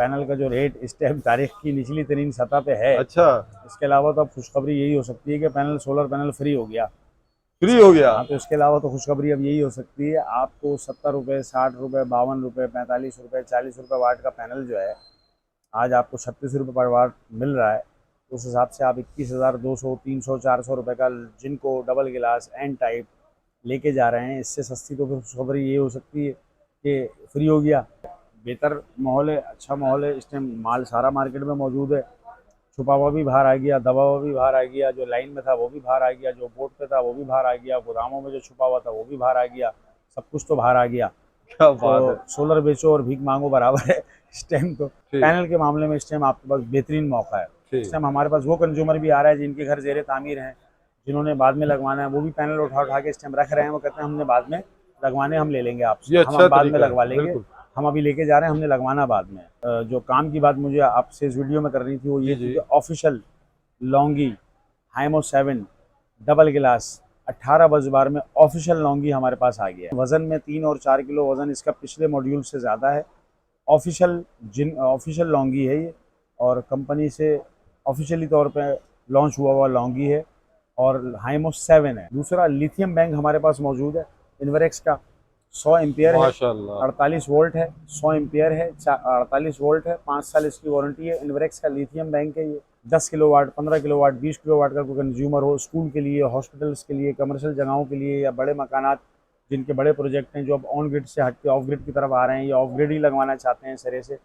Panel का जो rate इस टाइम तारीख की निचली तरीन सतह पे है। अच्छा, इसके अलावा तो अब खुशखबरी यही हो सकती है कि पैनल सोलर पैनल फ्री हो गया। फ्री हो गया। हाँ, तो इसके अलावा तो खुशखबरी अब यही हो सकती है, आपको 70 रुपये, 60 रुपये, 52 रुपये, 45 रुपये, 40 रुपये वाट का पैनल जो है आज आपको 36 रुपये पर वाट मिल रहा है। उस हिसाब से आप 21,200, 300, 400 रुपये का जिनको डबल गिलास एन टाइप लेके जा रहे हैं, इससे सस्ती तो फिर खुशखबरी ये हो सकती है कि फ्री हो गया। बेहतर माहौल है, अच्छा माहौल है, इस टाइम माल सारा मार्केट में मौजूद है। छुपा हुआ भी बाहर आ गया, दबा हुआ भी बाहर आ गया, जो लाइन में था वो भी बाहर आ गया, जो बोर्ड पे था वो भी बाहर आ गया, गोदामों में जो छुपा हुआ था वो भी बाहर आ गया, सब कुछ तो बाहर आ गया। क्या तो बात है। सोलर बेचो और भीख मांगो बराबर है इस टाइम तो। ठीक पैनल के मामले में इस टाइम आपके पास बेहतरीन मौका है। इस ठीक। टाइम हमारे पास वो कंज्यूमर भी आ रहा है जिनके घर ज़ेरे तामीर हैं, जिन्होंने बाद में लगवाना है, वो भी पैनल उठा उठा के इस टाइम रख रहे हैं। वो कहते हैं हमने बाद में लगवाने, हम ले लेंगे आपसे, ये अच्छा हम बाद में तरीका लगवा है, लेंगे, बिल्कुल। हम अभी लेके जा रहे हैं, हमने लगवाना बाद में। जो काम की बात मुझे आपसे इस वीडियो में करनी थी वो ये जी थी जी। कि ऑफिशियल लौंगी हाइमो 7 डबल गिलास 18 बस बार में ऑफिशियल लौंगी हमारे पास आ गया है। वज़न में 3 और 4 किलो वज़न इसका पिछले मॉड्यूल से ज़्यादा है। ऑफिशियल लौंगी है ये, और कंपनी से ऑफिशियली तौर पे लॉन्च हुआ हुआ लौंगी है, और हाइमो 7 है। दूसरा लिथियम बैंक हमारे पास मौजूद है इन्वरेक्स का, 100 एम्पियर है, माशाल्लाह। 48 वोल्ट है, 100 एम्पियर है, 48 वोल्ट है, 5 साल इसकी वारंटी है। इन्वरेक्स का लिथियम बैंक है ये। 10 किलोवाट, 15 किलोवाट, 20 किलोवाट का कोई कंज्यूमर हो, स्कूल के लिए, हॉस्पिटल्स के लिए, कमर्शियल जगहों के लिए, या बड़े मकानात जिनके बड़े प्रोजेक्ट हैं जो अब ऑन ग्रिड से हट के ऑफ ग्रिड की तरफ आ रहे हैं या ऑफ ग्रिड ही लगवाना चाहते हैं सिरे से,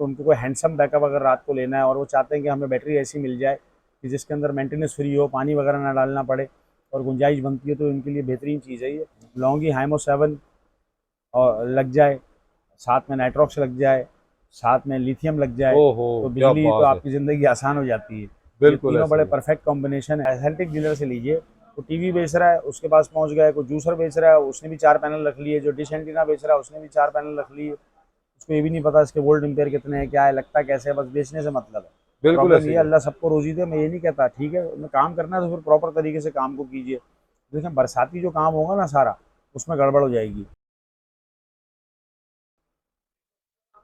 तो उनको कोई हैंडसम बैकअप अगर रात को लेना है और वो चाहते हैं कि हमें बैटरी ऐसी मिल जाए कि जिसके अंदर मेंटेनेंस फ्री हो, पानी वगैरह ना डालना पड़े और गुंजाइश बनती है, तो इनके लिए बेहतरीन चीज़ है ये। लौंगी हाइमो 7 और लग जाए, साथ में नाइट्रॉक्स लग जाए, साथ में लिथियम लग जाए, ओहो, तो क्या बिजली तो बात है। आपकी ज़िंदगी आसान हो जाती है। ये बिल्कुल तीनों ऐसे बड़े ही। परफेक्ट कॉम्बिनेशन है। एथलेटिक डीलर से लीजिए, तो टीवी बेच रहा है उसके पास पहुंच गया है, कोई जूसर बेच रहा है उसने भी 4 पैनल रख लिए, जो डिश एंटीना बेच रहा है उसने भी 4 पैनल रख लिए, उसको ये भी नहीं पता इसके वोल्ट एम्पेयर कितने हैं, क्या है, लगता कैसे है, बस बेचने से मतलब है। बिल्कुल प्रॉब्लम ऐसे ये ही है, है। अल्लाह सबको रोजी दे, मैं ये नहीं कहता, ठीक है, मैं काम करना है तो फिर प्रॉपर तरीके से काम को कीजिए। लेकिन बरसाती जो काम होगा ना सारा, उसमें गड़बड़ हो जाएगी।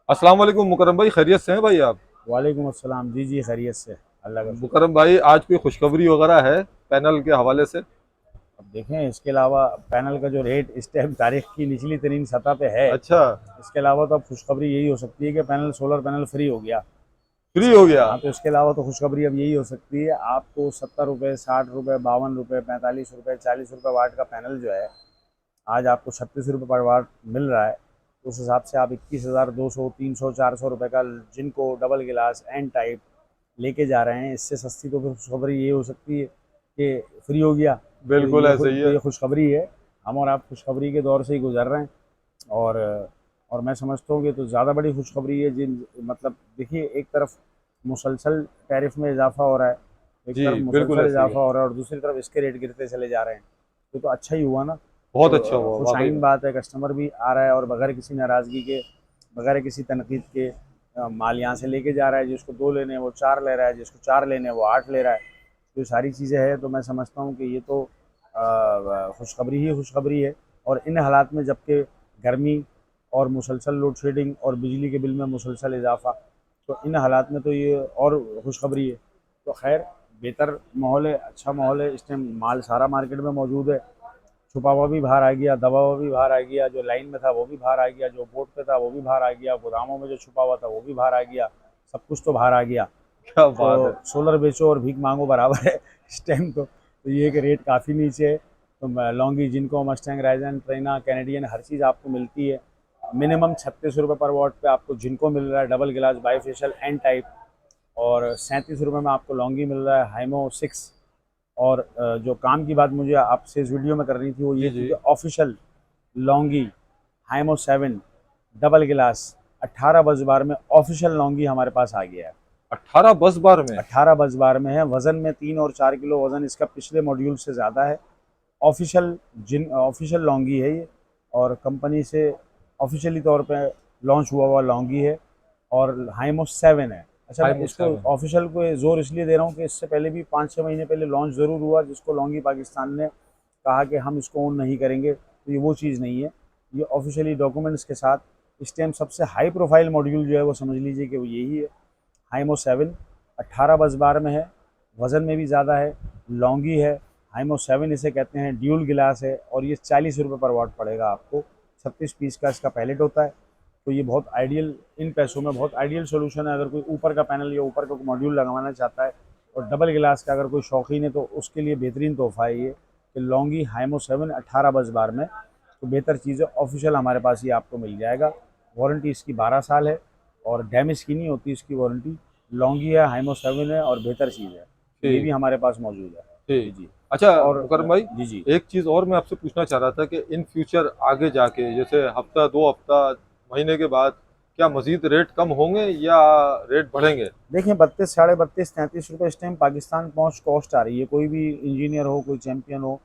अस्सलाम वालेकुम मुकरम भाई, खैरियत से हैं भाई आप? वालेकुम अस्सलाम, जी जी, खैरियत से, अल्लाह का शुक्र है। मुकरम भाई, आज कोई खुशखबरी वगैरह है पैनल के हवाले से? अब देखें, इसके अलावा पैनल का जो रेट इस टाइम तारीख की निचली तरीन सतह पे है। अच्छा, इसके अलावा तो अब खुशखबरी यही हो सकती है कि पैनल सोलर पैनल फ्री हो गया। फ्री हो गया। हाँ, तो इसके अलावा तो खुशखबरी अब यही हो सकती है, आपको 70 रुपये, 60 रुपये, 52 रुपये, 45 रुपये, 40 रुपये वाट का पैनल जो है आज आपको 36 रुपये पर वाट मिल रहा है। उस हिसाब से आप 21,200, 300, 400 रुपये का जिनको डबल गिलास एन टाइप लेके जा रहे हैं, इससे सस्ती तो फिर खुशखबरी ये हो सकती है कि फ्री हो गया। बिल्कुल ऐसे ही तो है। ये खुशखबरी है, हम और आप खुशखबरी के दौर से ही गुजर रहे हैं। और और मैं समझता हूँ कि तो ज़्यादा बड़ी खुशखबरी है, जिन मतलब देखिए, एक तरफ मुसलसल टैरिफ में इजाफा हो रहा है, एक जी, तरफ बिल्कुल मुसलसल ऐसे ही है। इजाफा हो रहा है, और दूसरी तरफ इसके रेट गिरते चले जा रहे हैं। तो अच्छा ही हुआ ना। बहुत तो अच्छा हुआ वाकई खुशाइन में। बात है, कस्टमर भी आ रहा है और बगैर किसी नाराज़गी के, बगैर किसी तनकीद के माल यहाँ से लेके जा रहा है। जिसको 2 लेने हैं वो 4 ले रहा है, जिसको 4 लेने हैं वो 8 ले रहा है। तो सारी चीज़ें हैं, तो मैं समझता हूँ कि ये तो खुशखबरी ही खुशखबरी है। और इन हालात में जबकि गर्मी और मुसलसल लोड शेडिंग और बिजली के बिल में मुसलसल इजाफा, तो इन हालात में तो ये और खुशखबरी है। तो खैर, बेहतर माहौल है, अच्छा माहौल है, इस टाइम माल सारा मार्केट में मौजूद है। छुपा हुआ भी बाहर आ गया, दबा हुआ भी बाहर आ गया, जो लाइन में था वो भी बाहर आ गया, जो बोर्ड पे था वो भी बाहर आ गया, गोदामों में जो छुपा हुआ था वो भी बाहर आ गया, सब कुछ तो बाहर आ गया। क्या तो बात है। सोलर बेचो और भीख मांगो बराबर है इस टाइम तो ये कि रेट काफ़ी नीचे है। तो लौंगी जिनको मस्टैंग, राइजन, ट्रेना, कैनेडियन, हर चीज़ आपको मिलती है। मिनिमम 36 रुपये पर वॉट पे आपको जिनको मिल रहा है डबल गिलास बाईफेशियल एन टाइप, और 37 रुपये में आपको लौंगी मिल रहा है हाइमो 6। और जो काम की बात मुझे आपसे इस वीडियो में करनी थी वो जी ये थी जी। कि ऑफिशियल लौंगी हाइमो 7 डबल गिलास 18 बस बार में ऑफिशियल लौंगी हमारे पास आ गया है। 18 बस बार में? 18 बस बार में है, वज़न में 3 और 4 किलो वज़न इसका पिछले मॉड्यूल से ज़्यादा है। ऑफिशियल लौंगी है ये, और कंपनी से ऑफिशियली तौर पे लॉन्च हुआ हुआ लौंगी है, और हाइमो 7 है। अच्छा, हाई मैं इसको मुस्कान। ऑफिशियल को ज़ोर इसलिए दे रहा हूँ कि इससे पहले भी 5-6 महीने पहले लॉन्च ज़रूर हुआ, जिसको लौंगी पाकिस्तान ने कहा कि हम इसको ओन नहीं करेंगे, तो ये वो चीज़ नहीं है। ये ऑफिशियली डॉक्यूमेंट्स के साथ इस टाइम सबसे हाई प्रोफाइल मॉड्यूल जो है वो समझ लीजिए कि वो यही है, हाइमो 7। 18 बस बार में है, वज़न में भी ज़्यादा है, लॉन्गी है। हाइमो 7 इसे कहते हैं, ड्यूल गिलास है, और ये 40 रुपये पर वाट पड़ेगा आपको। 36 पीस का इसका पैलेट होता है। तो ये बहुत आइडियल, इन पैसों में बहुत आइडियल सोल्यूशन है। अगर कोई ऊपर का पैनल या ऊपर का मॉड्यूल लगवाना चाहता है और डबल गिलास का अगर कोई शौकीन है तो उसके लिए बेहतरीन तोहफा है ये कि लॉन्गी हाइमो 7 18 बस बार में। तो बेहतर चीज़ है, ऑफिशियल हमारे पास ये आपको मिल जाएगा। वारंटी इसकी 12 साल है और डैमेज की नहीं होती इसकी वारंटी। लॉन्गी है, हाइमो 7 है और बेहतर चीज़ है, ये भी ठीक हमारे पास मौजूद है। जी ठीक। जी। अच्छा और मुकरम भाई, जी जी। एक चीज़ और मैं आपसे पूछना चाह रहा था कि इन फ्यूचर आगे जाके जैसे हफ्ता 2 हफ्ता महीने के बाद क्या मजीद रेट कम होंगे या रेट बढ़ेंगे? देखिए 32 साढ़े 32 33 रुपये इस टाइम पाकिस्तान पहुँच कॉस्ट आ रही है। कोई भी इंजीनियर हो, कोई चैंपियन हो,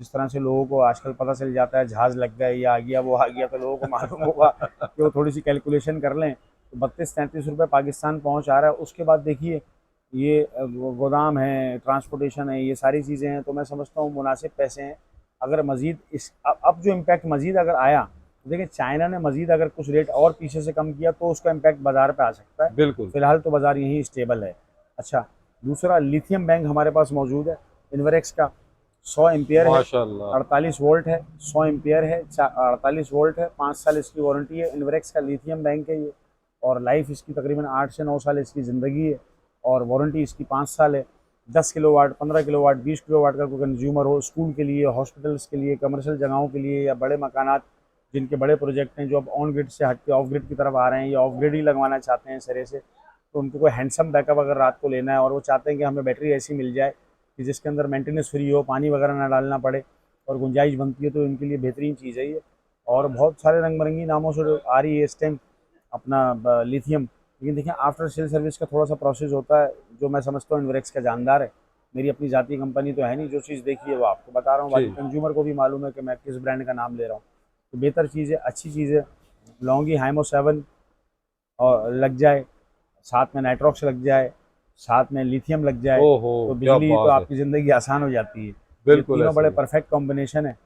जिस तरह से लोगों को आजकल पता चल जाता है जहाज़ लग गए, ये आ गया वो आ गया, तो लोगों को मालूम होगा कि वो थोड़ी सी कैलकुलेशन कर लें। तो 32-33 रुपये पाकिस्तान पहुँच आ रहा है। उसके बाद देखिए ये गोदाम है, ट्रांसपोर्टेशन है, ये सारी चीज़ें हैं। तो मैं समझता हूँ मुनासिब पैसे हैं। अगर मज़ीद इस अब जो इम्पैक्ट मज़ीद अगर आया तो देखिए चाइना ने मज़ीद अगर कुछ रेट और पीछे से कम किया तो उसका इम्पैक्ट बाज़ार पे आ सकता है। बिल्कुल। फ़िलहाल तो बाज़ार यहीं स्टेबल है। अच्छा, दूसरा लिथियम बैंक हमारे पास मौजूद है, इन्वरेक्स का 100 एम्पियर है, माशाल्लाह। 48 वोल्ट है, 100 एम्पियर है, 48 वोल्ट है, 5 साल इसकी वारंटी है। इन्वरेक्स का लिथियम बैंक है ये, और लाइफ इसकी तकरीबन 8 से 9 साल इसकी ज़िंदगी है, और वारंटी इसकी 5 साल है। 10 किलोवाट, 15 किलोवाट, 20 किलोवाट का कोई कंज्यूमर हो, स्कूल के लिए, हॉस्पिटल्स के लिए, कमर्शियल जगहों के लिए, या बड़े मकानात जिनके बड़े प्रोजेक्ट हैं जो अब ऑन ग्रिड से हट के ऑफ ग्रिड की तरफ आ रहे हैं या ऑफ ग्रिड ही लगवाना चाहते हैं सिरे से, तो उनको कोई हैंडसम बैकअप अगर रात को लेना है और वो चाहते हैं कि हमें बैटरी ऐसी मिल जाए कि जिसके अंदर मेंटेनेंस फ्री हो, पानी वगैरह ना डालना पड़े और गुंजाइश बनती है, तो इनके लिए बेहतरीन चीज़ है ये। और बहुत सारे रंग बिरंगी नामों से आ रही है इस टाइम अपना लिथियम। लेकिन देखिए आफ्टर सेल सर्विस का थोड़ा सा प्रोसेस होता है जो मैं समझता हूँ इन्वरेक्स का जानदार है। मेरी अपनी जाती कंपनी तो है नहीं, जो चीज़ देखी है वो आपको बता रहा हूँ, बाकी ठीक। कंज्यूमर को भी मालूम है कि मैं किस ब्रांड का नाम ले रहा हूँ। तो बेहतर चीज़ है, अच्छी चीज़ है। लॉन्गी हाइमो 7 और लग जाए, साथ में नाइट्रॉक्स लग जाए, साथ में लिथियम लग जाए, ओहो, तो क्या बिजली तो बात है। आपकी ज़िंदगी आसान हो जाती है। ये बिल्कुल तीनों ऐसे बड़े ही। परफेक्ट कॉम्बिनेशन है।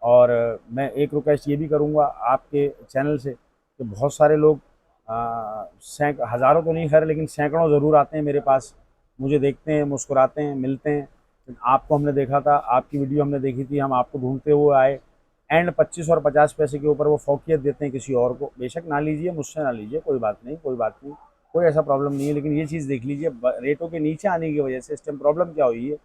और मैं एक रिक्वेस्ट ये भी करूँगा आपके चैनल से कि बहुत सारे लोग हज़ारों तो नहीं खैर लेकिन सैकड़ों ज़रूर आते हैं मेरे पास, मुझे देखते हैं, मुस्कुराते हैं, मिलते हैं। आपको हमने देखा था, आपकी वीडियो हमने देखी थी, हम आपको ढूंढते हुए आए, एंड 25 और 50 पैसे के ऊपर वो फोकियत देते हैं किसी और को। बेशक ना लीजिए, मुझसे ना लीजिए, कोई बात नहीं, कोई बात नहीं, कोई ऐसा प्रॉब्लम नहीं है। लेकिन ये चीज़ देख लीजिए रेटों के नीचे आने की वजह से इस टाइम प्रॉब्लम क्या हुई है।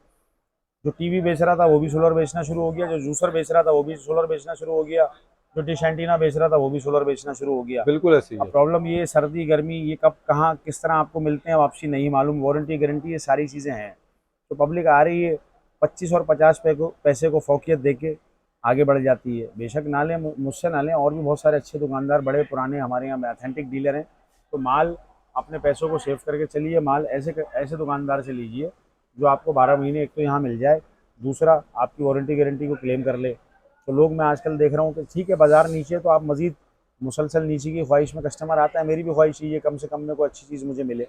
जो टीवी बेच रहा था वो भी सोलर बेचना शुरू हो गया, जो जूसर बेच रहा था वो भी सोलर बेचना शुरू हो गया, जो डिश एंटीना बेच रहा था वो भी सोलर बेचना शुरू हो गया। बिल्कुल ऐसे ही अब है। प्रॉब्लम ये सर्दी गर्मी ये कब कहाँ किस तरह आपको मिलते हैं वापसी नहीं मालूम, वारंटी गारंटी ये सारी चीज़ें हैं। तो पब्लिक आ रही है 25 और 50 पैसे को फोकियत दे के आगे बढ़ जाती है। बेशक ना लें, मुझसे ना लें, और भी बहुत सारे अच्छे दुकानदार बड़े पुराने हमारे यहाँ ऑथेंटिक डीलर हैं। तो माल अपने पैसों को सेव करके चलिए, माल ऐसे ऐसे दुकानदार से लीजिए जो आपको 12 महीने एक तो यहाँ मिल जाए, दूसरा आपकी वारंटी गारंटी को क्लेम कर ले। तो लोग मैं आजकल देख रहा हूँ कि ठीक है बाज़ार नीचे है तो आप मज़ीद मुसलसल नीचे की ख्वाहिश में कस्टमर आता है, मेरी भी ख्वाहिश यही है कम से कम में कोई अच्छी चीज़ मुझे मिले।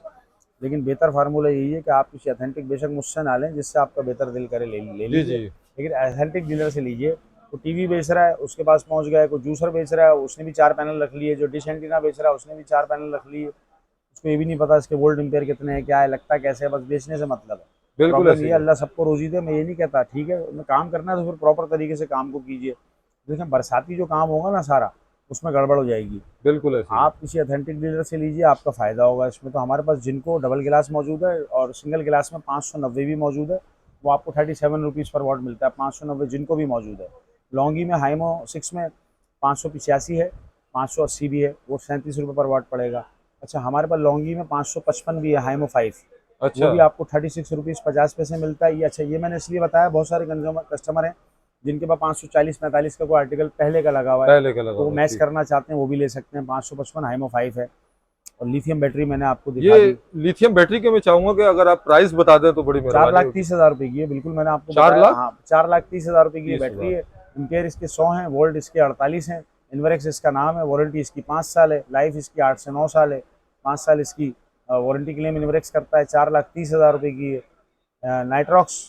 लेकिन बेहतर फार्मूला यही है कि आप किसी अथेंटिक, बेशक मुझसे ना लें, जिससे आपका बेहतर दिल करे ले जी लीजिए, जी। लेकिन अथेंटिक डीलर से लीजिए। तो टीवी बेच रहा है उसके पास पहुंच गया, कोई जूसर बेच रहा है उसने भी 4 पैनल रख लिए, जो डिश एंटीना बेच रहा है उसने भी 4 पैनल रख लिए, उसको ये भी नहीं पता इसके वोल्ट एम्पेयर कितने हैं, क्या है, लगता कैसे है, बस बेचने से मतलब है। बिल्कुल प्रॉब्लम ऐसे ये ही है, है। अल्लाह सबको रोजी दे, मैं ये नहीं कहता, ठीक है मैं काम करना है तो फिर प्रॉपर तरीके से काम को कीजिए। देखिए बरसाती जो काम होगा ना सारा, उसमें गड़बड़ हो जाएगी। बिल्कुल ऐसे ही है। आप किसी अथेंटिक डीलर से लीजिए, आपका फ़ायदा होगा इसमें। तो हमारे पास जिनको डबल गिलास मौजूद है और सिंगल गिलास में 590 भी मौजूद है, वो आपको 37 रुपीज़ पर वाट मिलता है, 590 जिनको भी मौजूद है। लॉन्गी में हाइमो 6 में 585 है, 580 भी है, वो 37 रुपये पर वाट पड़ेगा। अच्छा, हमारे पास लॉन्गी में 555 भी है, हाइमो 5, वो अच्छा। भी आपको 36 रुपीज़ 50 पैसे मिलता है। ये अच्छा, ये मैंने इसलिए बताया, बहुत सारे कंज्यूमर कस्टमर हैं जिनके पास 540-45 का कोई आर्टिकल पहले का लगा हुआ है, पहले का लगा तो वो हुआ, मैच ठीक। करना चाहते हैं वो भी ले सकते हैं। 555 हाइमो 5 है, और लिथियम बैटरी मैंने आपको ये दिखा दी। लिथियम बैटरी के मैं चाहूंगा कि अगर आप प्राइस बता दें तो बड़ी चार मेहरबानी लाख होगी। तीस हज़ार रुपये की है, बिल्कुल मैंने आपको चार बताया। लाख हाँ, 4,30,000 रुपये की ये तीस बैटरी हजार है। एम्पेयर इसके 100 हैं, वोल्ट इसके 48 हैं। इन्वरेक्स इसका नाम है, वारंटी इसकी 5 साल है, लाइफ इसकी 8 से 9 साल है, 5 साल इसकी वारंटी क्लेम इन्वरेक्स करता है। 4,30,000 रुपये की है। नाइट्रॉक्स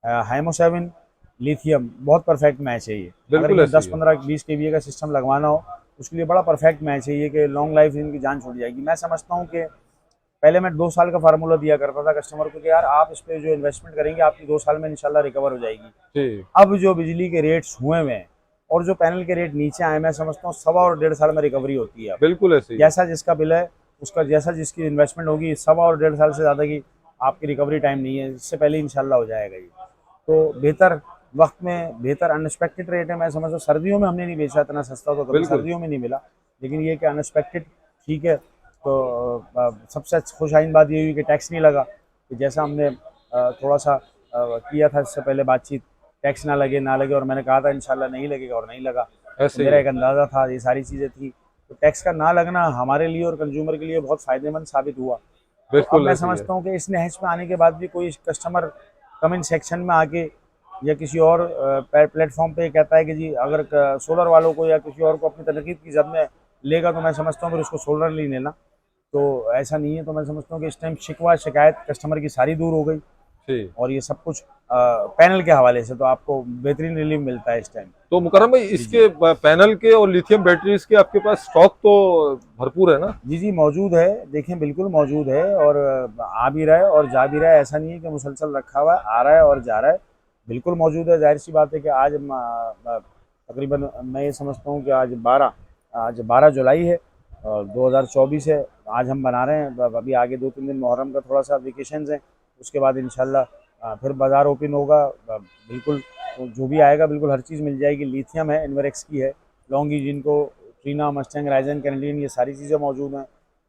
हाइमो 7 लिथियम बहुत परफेक्ट मैच है ये। अगर बिल्कुल इसमें ऐसे 10 ही है। 15 20 केवीए का सिस्टम लगवाना हो उसके लिए बड़ा परफेक्ट मैच है ये कि लॉन्ग लाइफ इनकी जान छूट जाएगी। मैं समझता हूँ कि पहले मैं 2 साल का फार्मूला दिया करता था कस्टमर को कि यार आप इस पे जो इन्वेस्टमेंट करेंगे आपकी 2 साल में इंशाल्लाह रिकवर हो जाएगी। जी अब जो बिजली के रेट्स हुए हुए हैं और जो पैनल के रेट नीचे आए, मैं समझता हूँ 1.25 और 1.5 साल में रिकवरी होती है। अब बिल्कुल ऐसे ही है। जैसा जिसका बिल है उसका, जैसा जिसकी इन्वेस्टमेंट होगी, 1.25 और 1.5 साल से ज़्यादा की आपकी रिकवरी टाइम नहीं है, इससे पहले इंशाल्लाह हो जाएगा ये। तो बेहतर वक्त में बेहतर अनएक्सपेक्टेड रेट है। मैं समझता हूँ सर्दियों में हमने नहीं बेचा इतना सस्ता, तो कभी बिल्कुल सर्दियों में नहीं मिला, लेकिन ये कि अनएक्सपेक्टेड ठीक है। तो सबसे खुशहाइन बात ये हुई कि टैक्स नहीं लगा, कि जैसा हमने थोड़ा सा किया था इससे पहले बातचीत, टैक्स ना लगे ना लगे, और मैंने कहा था इंशाल्लाह नहीं लगेगा और नहीं लगा। तो ऐसे ही मेरा है। एक अंदाज़ा था, ये सारी चीज़ें थी, तो टैक्स का ना लगना हमारे लिए और कंज्यूमर के लिए बहुत फ़ायदेमंद साबित हुआ। तो अब बिल्कुल मैं ऐसे ही है। समझता हूँ कि इस नहज में आने के बाद भी कोई कस्टमर कमेंट सेक्शन में आके या किसी और प्लेटफॉर्म पे कहता है कि जी अगर सोलर वालों को या किसी और को अपनी तनकीद की जद में लेगा, तो मैं समझता हूँ फिर उसको सोलर नहीं लेना। तो ऐसा नहीं है। तो मैं समझता हूँ कि इस टाइम शिकवा शिकायत कस्टमर की सारी दूर हो गई, जी। और ये सब कुछ पैनल के हवाले से तो आपको बेहतरीन रिलीफ मिलता है इस टाइम। तो मुकर्रम भाई, जी जी। इसके पैनल के और लिथियम बैटरीज के आपके पास स्टॉक तो भरपूर है ना? जी जी मौजूद है, देखें बिल्कुल मौजूद है, और आ भी रहा है और जा भी रहा है। ऐसा नहीं है कि मुसलसल रखा हुआ है, आ रहा है और जा रहा है, बिल्कुल मौजूद है। जाहिर सी बात है कि आज तकरीबन मैं ये समझता हूँ कि आज 12 जुलाई है और 2024 है। आज हम बना रहे हैं, अभी आगे 2-3 दिन मुहर्रम का थोड़ा सा वेकेशंस है, उसके बाद इंशाल्लाह फिर बाज़ार ओपन होगा। बिल्कुल तो जो भी आएगा बिल्कुल हर चीज़ मिल जाएगी। लिथियम है, इन्वरेक्स की है, लॉन्गी जिनको ट्रीना, मस्टैंग, राइजन, कैनेडियन, ये सारी चीज़ें मौजूद हैं।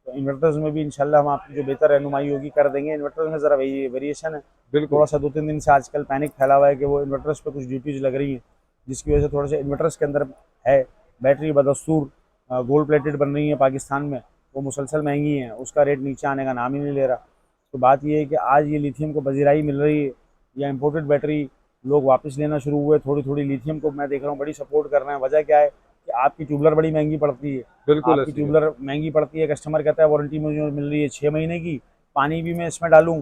तो इन्वर्टर्स में भी इंशाल्लाह हम आपकी जो बेहतर रहनुमाई होगी कर देंगे। इन्वर्टर्स में ज़रा वेरिएशन है, बिल्कुल। थोड़ा सा 2-3 दिन से आजकल पैनिक फैला हुआ है कि वो इन्वर्टर्स पे कुछ ड्यूटीज़ लग रही हैं, जिसकी वजह से थोड़े से इन्वर्टर्स के अंदर है बैटरी बदस्तूर गोल्ड प्लेटेड बन रही है पाकिस्तान में, वो मुसलसल महंगी हैं, उसका रेट नीचे आने का नाम ही नहीं ले रहा। तो बात ये है कि आज ये लिथियम को पजीराई मिल रही है, या इम्पोर्टेड बैटरी लोग वापस लेना शुरू हुए थोड़ी थोड़ी। लिथियम को मैं देख रहा हूँ बड़ी सपोर्ट कर रहे हैं। वजह क्या है कि आपकी ट्यूबलर बड़ी महंगी पड़ती है, बिल्कुल आपकी ऐसे ही है। ट्यूबलर महंगी पड़ती है, कस्टमर कहता है वारंटी मुझे मिल रही है 6 महीने की, पानी भी मैं इसमें डालूँ,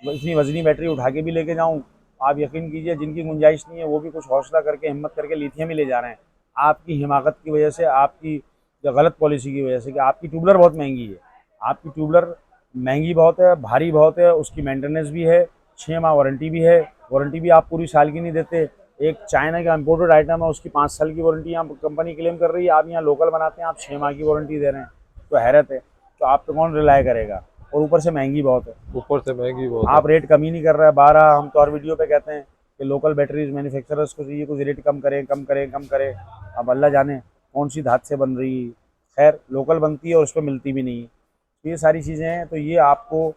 इतनी वजनी बैटरी उठा के भी लेके जाऊँ, आप यकीन कीजिए जिनकी गुंजाइश नहीं है वो भी कुछ हौसला करके हिम्मत करके लिथियम ही ले जा रहे हैं। आपकी हिमाकत की वजह से, आपकी गलत पॉलिसी की वजह से, कि आपकी ट्यूबलर बहुत महंगी है। आपकी ट्यूबलर महंगी बहुत है, भारी बहुत है, उसकी मेंटेनेंस भी है, 6 माह वारंटी भी है। वारंटी भी आप पूरी साल की नहीं देते। एक चाइना का इम्पोर्टेड आइटम है, उसकी 5 साल की वारंटी यहाँ कंपनी क्लेम कर रही है, आप यहाँ लोकल बनाते हैं, आप 6 माह की वारंटी दे रहे हैं। तो हैरत है। तो आप पे कौन रिलाय करेगा, और ऊपर से महंगी बहुत है। ऊपर से महंगी बहुत है। आप रेट कम ही नहीं कर रहे हैं 12। हम तो हर वीडियो पे कहते हैं कि लोकल बैटरीज मैन्युफैक्चरर्स को चाहिए कुछ रेट कम करें कम करें कम करें। अब अल्लाह जाने कौन सी धात से बन रही है, खैर लोकल बनती है और उस पर मिलती भी नहीं है। तो ये सारी चीज़ें हैं। तो ये आपको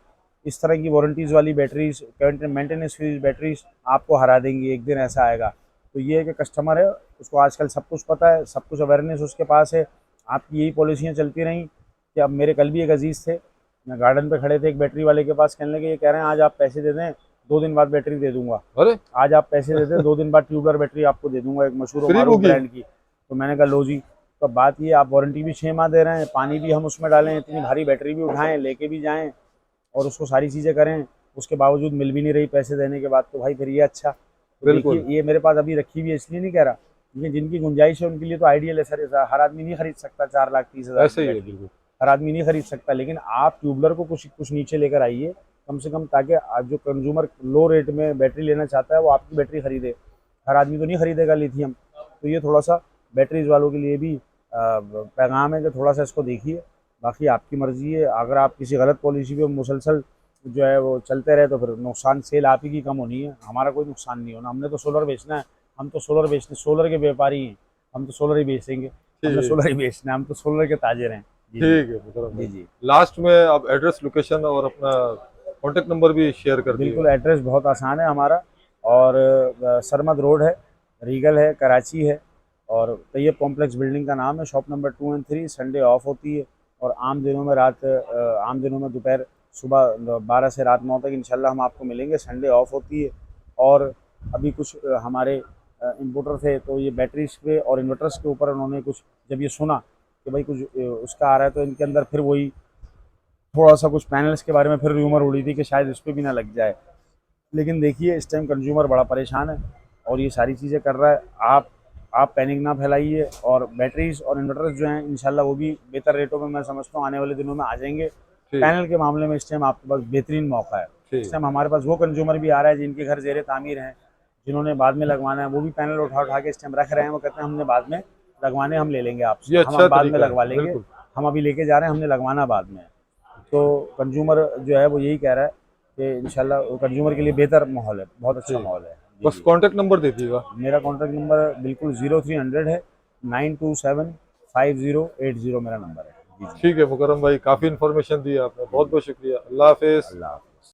इस तरह की वारंटीज़ वाली बैटरीज, मेंटेनेंस फ्री बैटरीज आपको हरा देंगी, एक दिन ऐसा आएगा। तो ये है कि कस्टमर है, उसको आजकल सब कुछ पता है, सब कुछ अवेयरनेस उसके पास है। आपकी यही पॉलिसियाँ चलती रहीं कि अब मेरे कल भी एक अजीज़ थे, मैं गार्डन पे खड़े थे, एक बैटरी वाले के पास, कहने लगे ये कह रहे हैं आज आप पैसे दे दें 2 दिन बाद बैटरी दे दूंगा। अरे आज आप पैसे दे दें 2 दिन बाद ट्यूबलर बैटरी आपको दे दूंगा, एक मशहूर और फ्री मारूफ बुकी। ब्रांड की। तो मैंने कहा लो जी। तो बात ये, आप वारंटी भी 6 माह दे रहे हैं, पानी भी हम उसमें डालें, इतनी भारी बैटरी भी उठाएं, लेके भी जाएं, और उसको सारी चीज़ें करें, उसके बावजूद मिल भी नहीं रही पैसे देने के बाद, तो भाई फिर ये अच्छा। तो देखिए बिल्कुल ये मेरे पास अभी रखी हुई है, इसलिए नहीं कह रहा, लेकिन जिनकी गुंजाइश है उनके लिए तो आइडियल है सर। हर आदमी नहीं खरीद सकता 4,30,000 ऐसे की ही है। बैटरी, बिल्कुल हर आदमी नहीं खरीद सकता। लेकिन आप ट्यूबलर को कुछ कुछ नीचे लेकर आइए कम से कम, ताकि आज जो कंज्यूमर लो रेट में बैटरी लेना चाहता है वो आपकी बैटरी खरीदे। हर आदमी तो नहीं खरीदेगा लिथियम। तो ये थोड़ा सा बैटरीज वालों के लिए भी पैगाम है कि थोड़ा सा इसको देखिए। बाकी आपकी मर्ज़ी है, अगर आप किसी गलत पॉलिसी पे मुसलसल जो है वो चलते रहे तो फिर नुकसान सेल आप ही की कम होनी है, हमारा कोई नुकसान नहीं होना। हमने तो सोलर बेचना है, हम तो सोलर बेचने, सोलर के व्यापारी हैं, हम तो सोलर ही बेचेंगे, हमने ठीक। सोलर ही बेचना है, हम तो सोलर के ताजिर हैं। जी जी। ठीक है मुकर्रम जी भाई, जी। लास्ट में आप एड्रेस, लोकेशन और अपना कॉन्टेक्ट नंबर भी शेयर कर बिल्कुल दिएगा। एड्रेस बहुत आसान है हमारा, और सरमद रोड है, रीगल है, कराची है, और तैयब कॉम्प्लेक्स बिल्डिंग का नाम है। शॉप नंबर 2 और 3 संडे ऑफ होती है, और आम दिनों में दोपहर सुबह 12 से रात 9 तक इंशाल्लाह हम आपको मिलेंगे। संडे ऑफ होती है। और अभी कुछ हमारे इम्पोर्टर थे, तो ये बैटरीज पे और इन्वर्टर्स के ऊपर उन्होंने कुछ, जब ये सुना कि भाई कुछ उसका आ रहा है, तो इनके अंदर फिर वही थोड़ा सा कुछ पैनल्स के बारे में फिर र्यूमर उड़ी थी कि शायद इस पर भी ना लग जाए। लेकिन देखिए इस टाइम कंज्यूमर बड़ा परेशान है और ये सारी चीज़ें कर रहा है। आप आप पैनिक ना फैलाइए, और बैटरीज और इन्वर्टर्स जो हैं इंशाल्लाह वो भी बेहतर रेटों में मैं समझता हूँ आने वाले दिनों में आ जाएंगे। ठीक पैनल के मामले में इस टाइम आपके पास बेहतरीन मौका है। ठीक इस टाइम हमारे पास वो कंज्यूमर भी आ रहा है जिनके घर ज़ेरे तामीर हैं, जिन्होंने बाद में लगवाना है, वो भी पैनल उठा उठा के इस टाइम रख रहे हैं। वो कहते हैं हमने बाद में लगवाने, हम ले लेंगे आपसे, ये हम अच्छा बाद में तरीका लगवा है, लेंगे, बिल्कुल। हम अभी लेके जा रहे हैं, हमने लगवाना बाद में है। तो कंज्यूमर जो है वो यही कह रहा है कि इंशाल्लाह वो कंज्यूमर के लिए बेहतर माहौल है, बहुत अच्छा ठीक, माहौल है। जी बस जी। कांटेक्ट नंबर दे दीजिएगा। मेरा कॉन्टैक्ट नंबर बिल्कुल 0300 है, 9275080 मेरा नंबर है। जी जी। ठीक है मुकरम भाई, काफ़ी इन्फॉर्मेशन दी आपने, बहुत बहुत शुक्रिया। अल्लाह हाफिज़। अल्लाह हाफ़िज़।